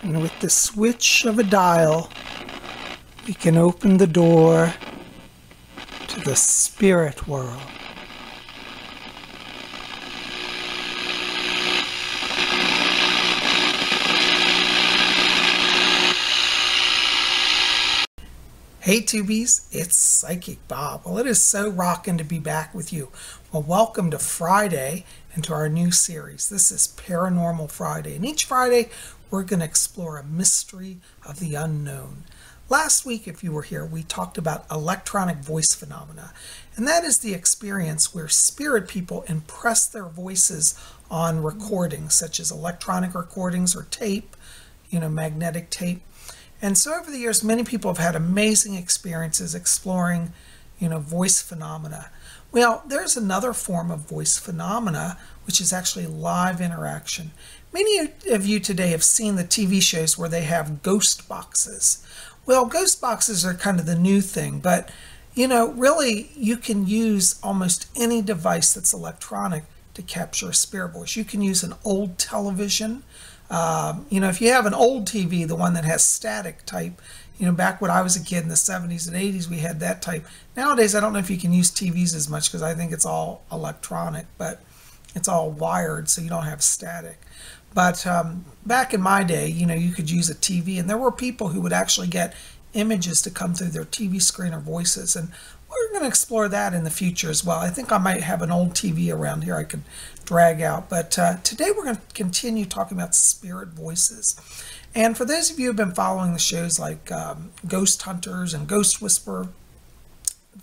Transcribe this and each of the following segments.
And with the switch of a dial, we can open the door to the spirit world. Hey Tubies, it's Psychic Bob. Well, it is so rocking to be back with you. Well, welcome to Friday and to our new series. This is Paranormal Friday, and each Friday we're going to explore a mystery of the unknown. Last week, if you were here, we talked about electronic voice phenomena, and that is the experience where spirit people impress their voices on recordings, such as electronic recordings or tape, magnetic tape. And so over the years, many people have had amazing experiences exploring, voice phenomena. Well, there's another form of voice phenomena, which is actually live interaction. Many of you today have seen the TV shows where they have ghost boxes. Well, ghost boxes are kind of the new thing, but, really you can use almost any device that's electronic to capture a spirit voice. You can use an old television. If you have an old TV, the one that has static type, back when I was a kid in the 70s and 80s, we had that type. Nowadays, I don't know if you can use TVs as much because I think it's all electronic, but it's all wired, so you don't have static. But back in my day, you could use a TV, and there were people who would actually get images to come through their TV screen or voices, and we're going to explore that in the future as well. I think I might have an old TV around here I could drag out, but today we're going to continue talking about spirit voices. And for those of you who have been following the shows like Ghost Hunters and Ghost Whisperer,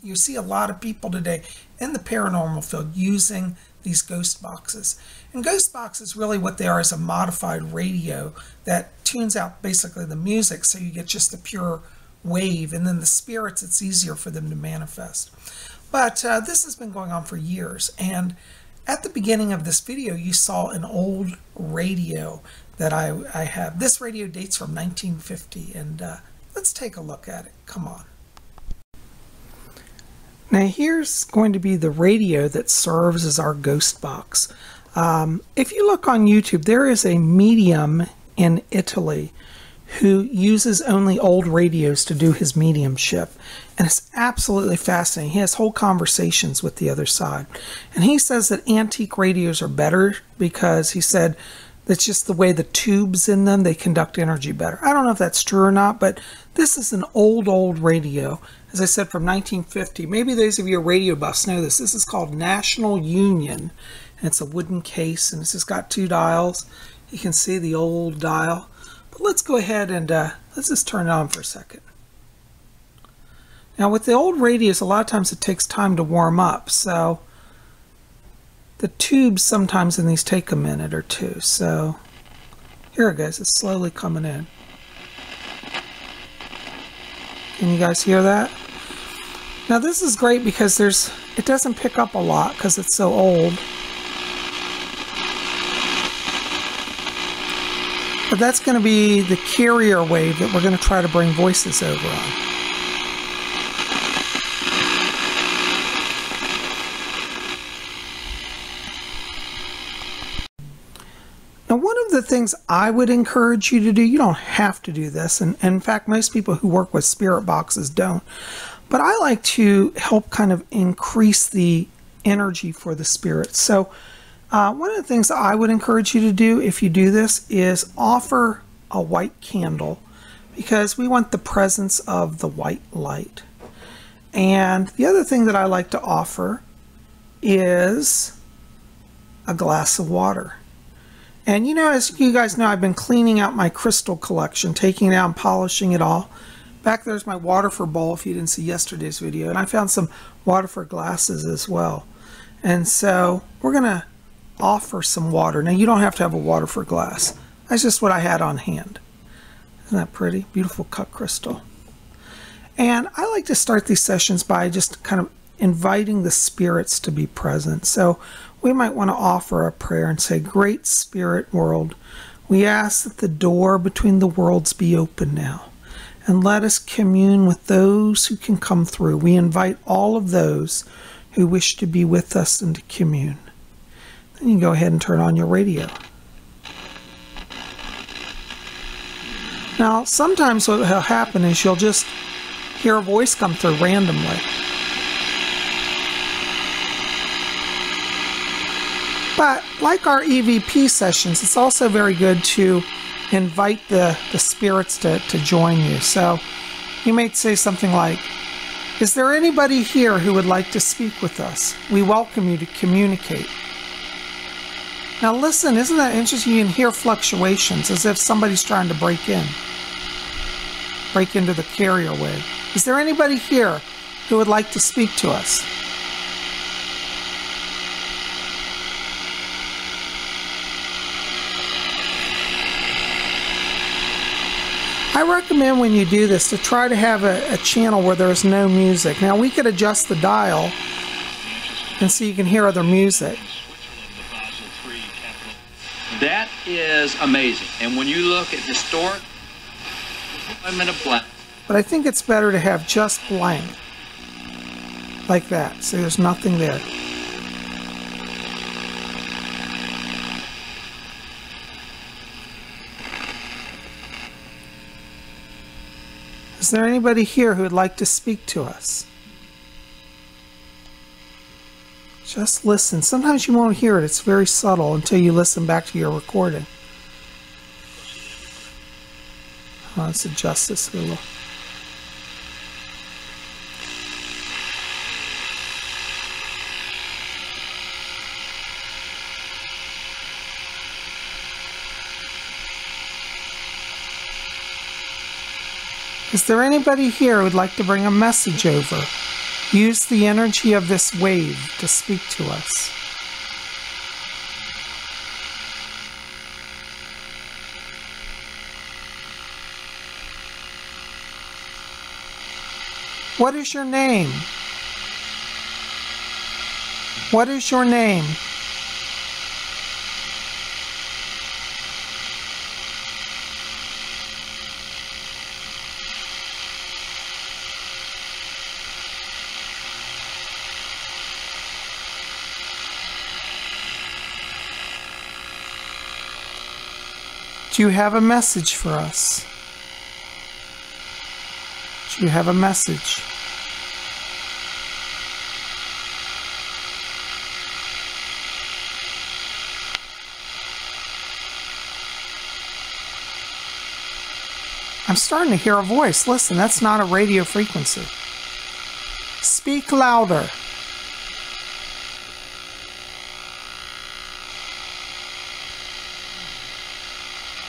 you see a lot of people today in the paranormal field using these ghost boxes. And ghost boxes, really what they are is a modified radio that tunes out basically the music so you get just the pure wave, and then the spirits, it's easier for them to manifest. But this has been going on for years, and at the beginning of this video you saw an old radio that I have. This radio dates from 1950, and let's take a look at it. Come on. Now here's going to be the radio that serves as our ghost box. If you look on YouTube, there is a medium in Italy who uses only old radios to do his mediumship, and it's absolutely fascinating. He has whole conversations with the other side, and he says that antique radios are better because he said that's just the way the tubes in them, they conduct energy better. I don't know if that's true or not, but this is an old radio, as I said, from 1950. Maybe those of you radio buffs know this. This is called National Union, and it's a wooden case, and it's just got two dials. You can see the old dial. But let's go ahead and let's just turn it on for a second. Now with the old radios, a lot of times it takes time to warm up, so the tubes sometimes in these take a minute or two. So here it goes, it's slowly coming in. Can you guys hear that? Now this is great because it doesn't pick up a lot because it's so old. But that's going to be the carrier wave that we're going to try to bring voices over on. Now, one of the things I would encourage you to do, you don't have to do this, and in fact, most people who work with spirit boxes don't, but I like to help kind of increase the energy for the spirits. So one of the things I would encourage you to do if you do this is offer a white candle, because we want the presence of the white light. And the other thing that I like to offer is a glass of water. And as you guys know, I've been cleaning out my crystal collection, taking it out and polishing it all. Back there's my Waterford bowl if you didn't see yesterday's video, and I found some Waterford glasses as well. And so we're going to offer some water. Now you don't have to have a Waterford glass. That's just what I had on hand. Isn't that pretty? Beautiful cut crystal. And I like to start these sessions by just kind of inviting the spirits to be present. So we might want to offer a prayer and say, Great Spirit World, we ask that the door between the worlds be open now, and let us commune with those who can come through. We invite all of those who wish to be with us and to commune. Then you can go ahead and turn on your radio. Now, sometimes what will happen is you'll just hear a voice come through randomly. But like our EVP sessions, it's also very good to invite the spirits to join you. So you may say something like, "Is there anybody here who would like to speak with us? We welcome you to communicate." Now listen, isn't that interesting? You can hear fluctuations as if somebody's trying to break into the carrier wave. Is there anybody here who would like to speak to us? I recommend when you do this to try to have a channel where there's no music. Now we could adjust the dial and so you can hear other music. That is amazing. And when you look at historic employment of black. But I think it's better to have just blank. Like that. So there's nothing there. Is there anybody here who would like to speak to us? Just listen. Sometimes you won't hear it. It's very subtle until you listen back to your recording. Let's adjust this a little. Is there anybody here who would like to bring a message over? Use the energy of this wave to speak to us. What is your name? What is your name? Do you have a message for us? Do you have a message? I'm starting to hear a voice. Listen, that's not a radio frequency. Speak louder.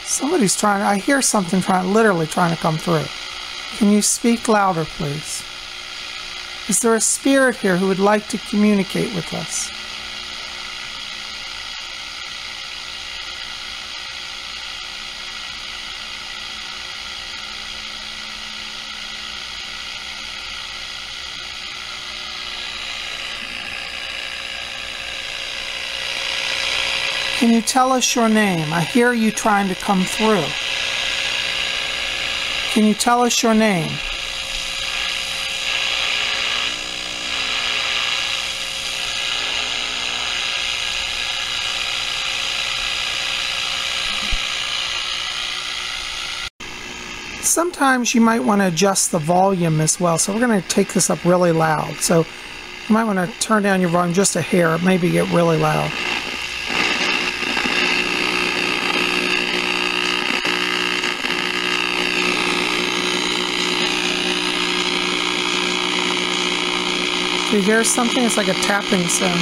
Somebody's trying, I hear something literally trying to come through. Can you speak louder, please? Is there a spirit here who would like to communicate with us? Can you tell us your name? I hear you trying to come through. Can you tell us your name? Sometimes you might want to adjust the volume as well. So we're going to take this up really loud. So you might want to turn down your volume just a hair, maybe get really loud. Do you hear something? It's like a tapping sound.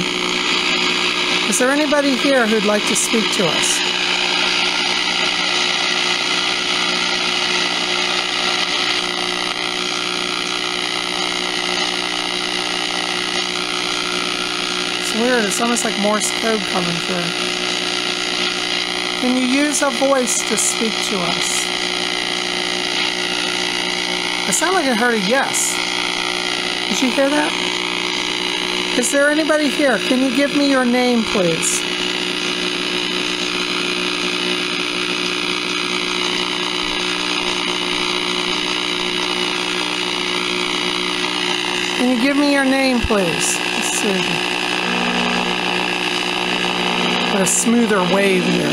Is there anybody here who'd like to speak to us? It's weird. It's almost like Morse code coming through. Can you use a voice to speak to us? It sounded like I heard a yes. Did you hear that? Is there anybody here? Can you give me your name, please? Can you give me your name, please? Let's see. Put a smoother wave here.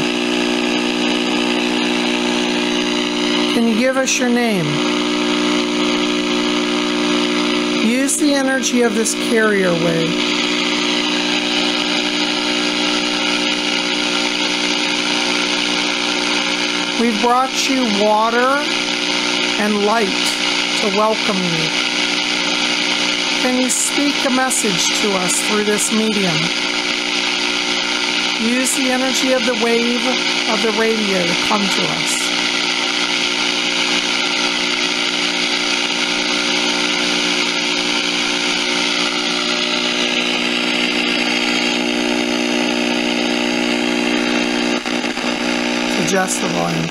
Can you give us your name? Use the energy of this carrier wave. We've brought you water and light to welcome you. Can you speak a message to us through this medium? Use the energy of the wave of the radio to come to us. Adjust the volume.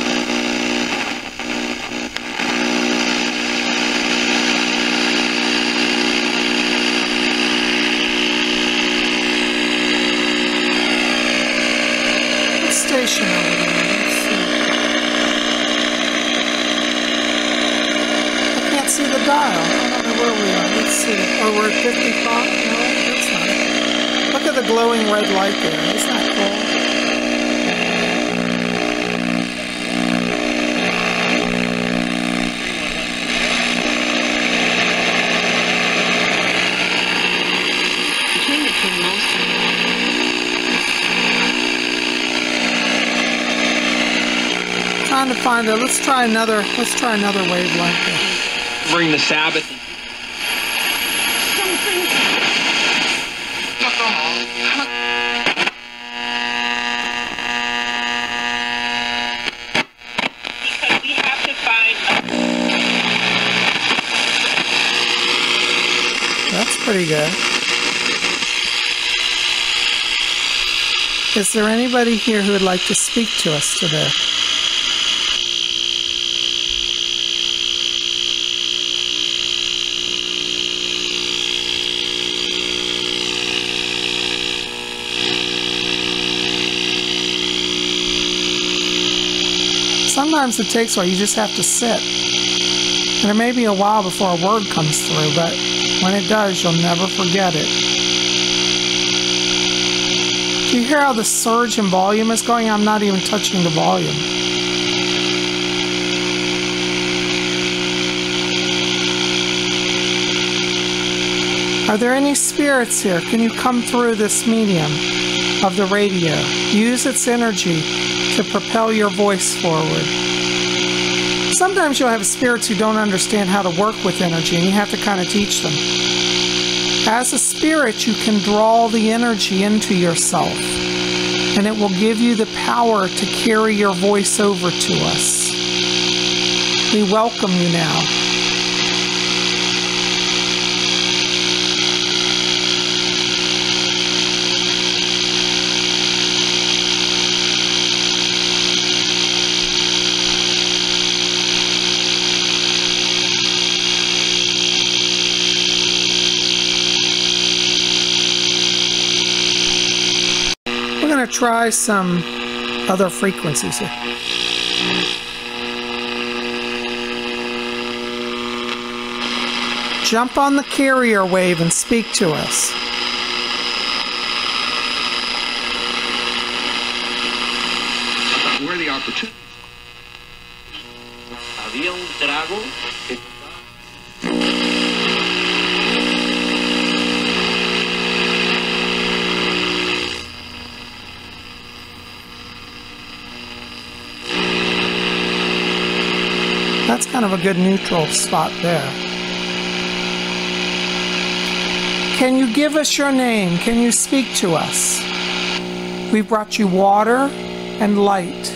What station are we on? Let's see. I can't see the dial. I don't know where we are. Let's see. Oh, we're at 55? No, that's not. Look at the glowing red light there. Isn't that cool? Trying to find a. Let's try another wavelength here. Bring the Sabbath. Because we have to find. That's pretty good. Is there anybody here who would like to speak to us today? Sometimes it takes a while. You just have to sit. And it may be a while before a word comes through, but when it does, you'll never forget it. Do you hear how the surge in volume is going? I'm not even touching the volume. Are there any spirits here? Can you come through this medium of the radio? Use its energy to propel your voice forward. Sometimes you'll have spirits who don't understand how to work with energy, and you have to kind of teach them. As a spirit, you can draw the energy into yourself, and it will give you the power to carry your voice over to us. We welcome you now. We're going to try some other frequencies here. Jump on the carrier wave and speak to us. Where are the opportunities? Había un trago que... That's kind of a good neutral spot there. Can you give us your name? Can you speak to us? We brought you water and light.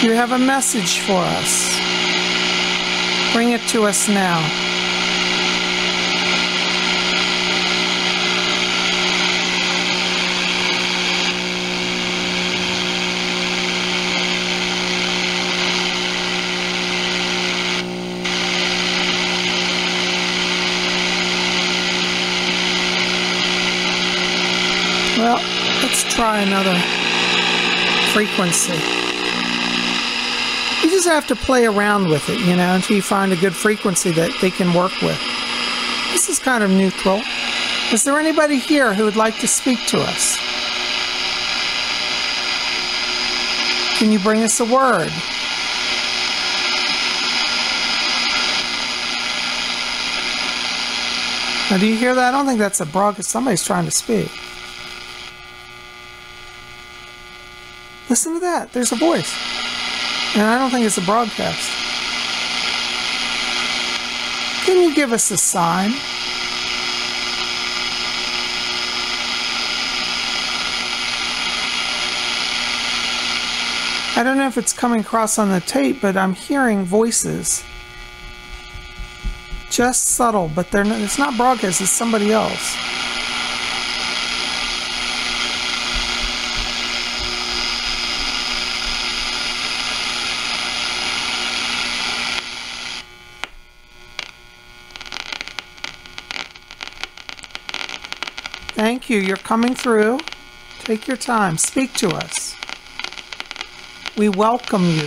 Do you have a message for us? Bring it to us now. Well, let's try another frequency. You just have to play around with it, until you find a good frequency that they can work with. This is kind of neutral. Is there anybody here who would like to speak to us? Can you bring us a word? Now, do you hear that? I don't think that's a broadcast. Somebody's trying to speak. Listen to that. There's a voice. And I don't think it's a broadcast. Can you give us a sign? I don't know if it's coming across on the tape, but I'm hearing voices. Just subtle, but they're not, it's not broadcast, it's somebody else. Thank you. You're coming through. Take your time. Speak to us. We welcome you.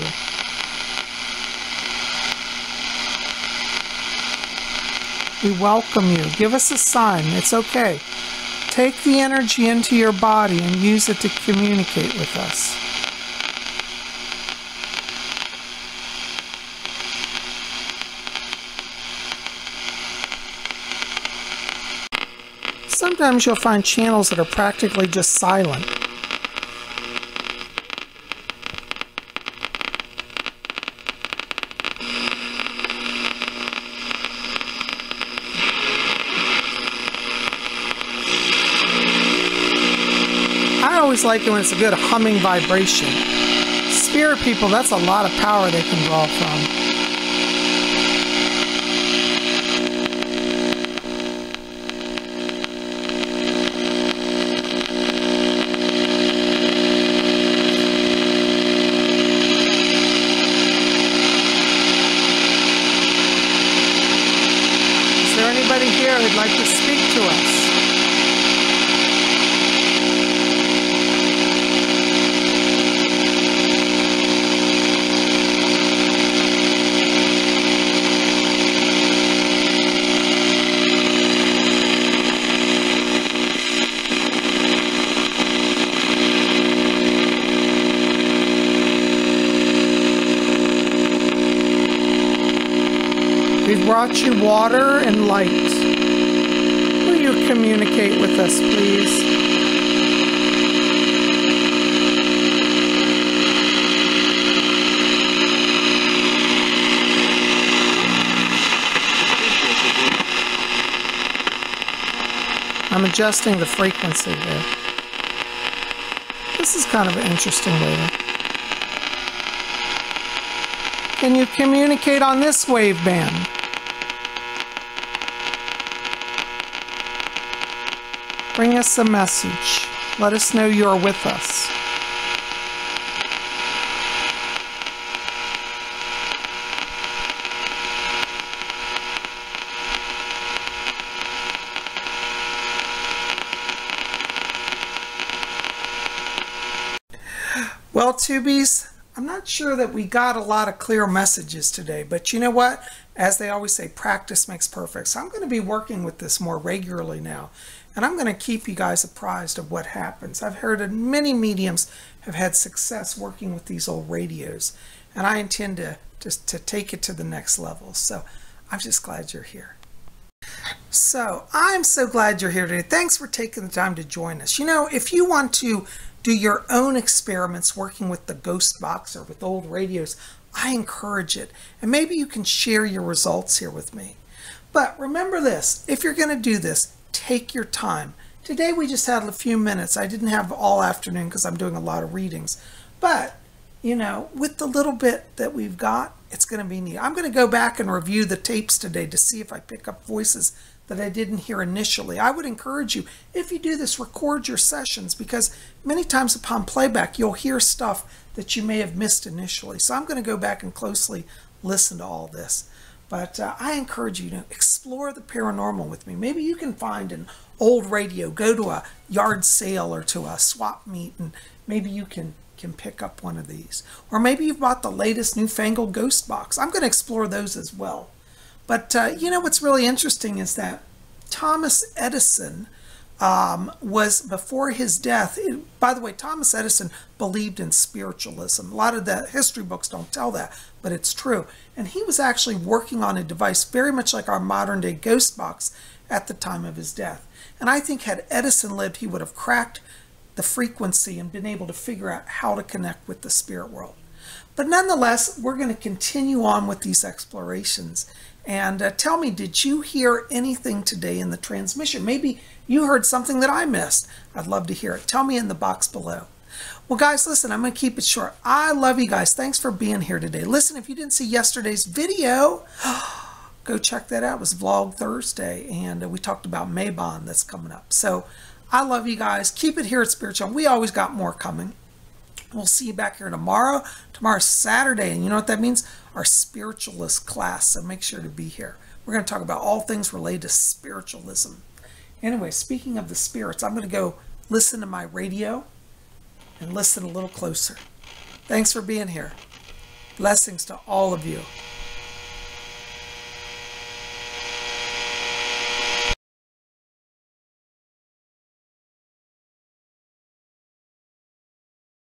We welcome you. Give us a sign. It's okay. Take the energy into your body and use it to communicate with us. Sometimes you'll find channels that are practically just silent. I always like it when it's a good humming vibration. Spirit people, that's a lot of power they can draw from. Here who'd like to speak to us. We've brought you water and light. Will you communicate with us, please? I'm adjusting the frequency there. This is kind of an interesting way to... Can you communicate on this wave band? Bring us a message. Let us know you're with us. Well, Tubies, I'm not sure that we got a lot of clear messages today, but you know what? As they always say, practice makes perfect. So I'm going to be working with this more regularly now. And I'm going to keep you guys apprised of what happens. I've heard that many mediums have had success working with these old radios. And I intend to take it to the next level. So I'm just glad you're here. So I'm so glad you're here today. Thanks for taking the time to join us. You know, if you want to do your own experiments working with the ghost box or with old radios, I encourage it. And maybe you can share your results here with me. But remember this, if you're going to do this, take your time. Today we just had a few minutes. I didn't have all afternoon because I'm doing a lot of readings. But, you know, with the little bit that we've got, it's going to be neat. I'm going to go back and review the tapes today to see if I pick up voices that I didn't hear initially. I would encourage you, if you do this, record your sessions, because many times upon playback, you'll hear stuff that you may have missed initially. So I'm going to go back and closely listen to all this. But I encourage you to explore the paranormal with me. Maybe you can find an old radio, go to a yard sale or to a swap meet, and maybe you can pick up one of these. Or maybe you've bought the latest newfangled ghost box. I'm going to explore those as well. But you know what's really interesting is that Thomas Edison was, before his death, by the way, Thomas Edison believed in spiritualism. A lot of the history books don't tell that, but it's true. And he was actually working on a device very much like our modern day ghost box at the time of his death. And I think had Edison lived, he would have cracked the frequency and been able to figure out how to connect with the spirit world. But nonetheless, we're going to continue on with these explorations. And tell me, did you hear anything today in the transmission? Maybe you heard something that I missed. I'd love to hear it. Tell me in the box below. Well, guys, listen, I'm going to keep it short. I love you guys. Thanks for being here today. Listen, if you didn't see yesterday's video, go check that out. It was Vlog Thursday, and we talked about Mabon that's coming up. So I love you guys. Keep it here at Spirit Channel. We always got more coming. We'll see you back here tomorrow. Tomorrow's Saturday, and you know what that means? Our spiritualist class, so make sure to be here. We're going to talk about all things related to spiritualism. Anyway, speaking of the spirits, I'm going to go listen to my radio and listen a little closer. Thanks for being here. Blessings to all of you.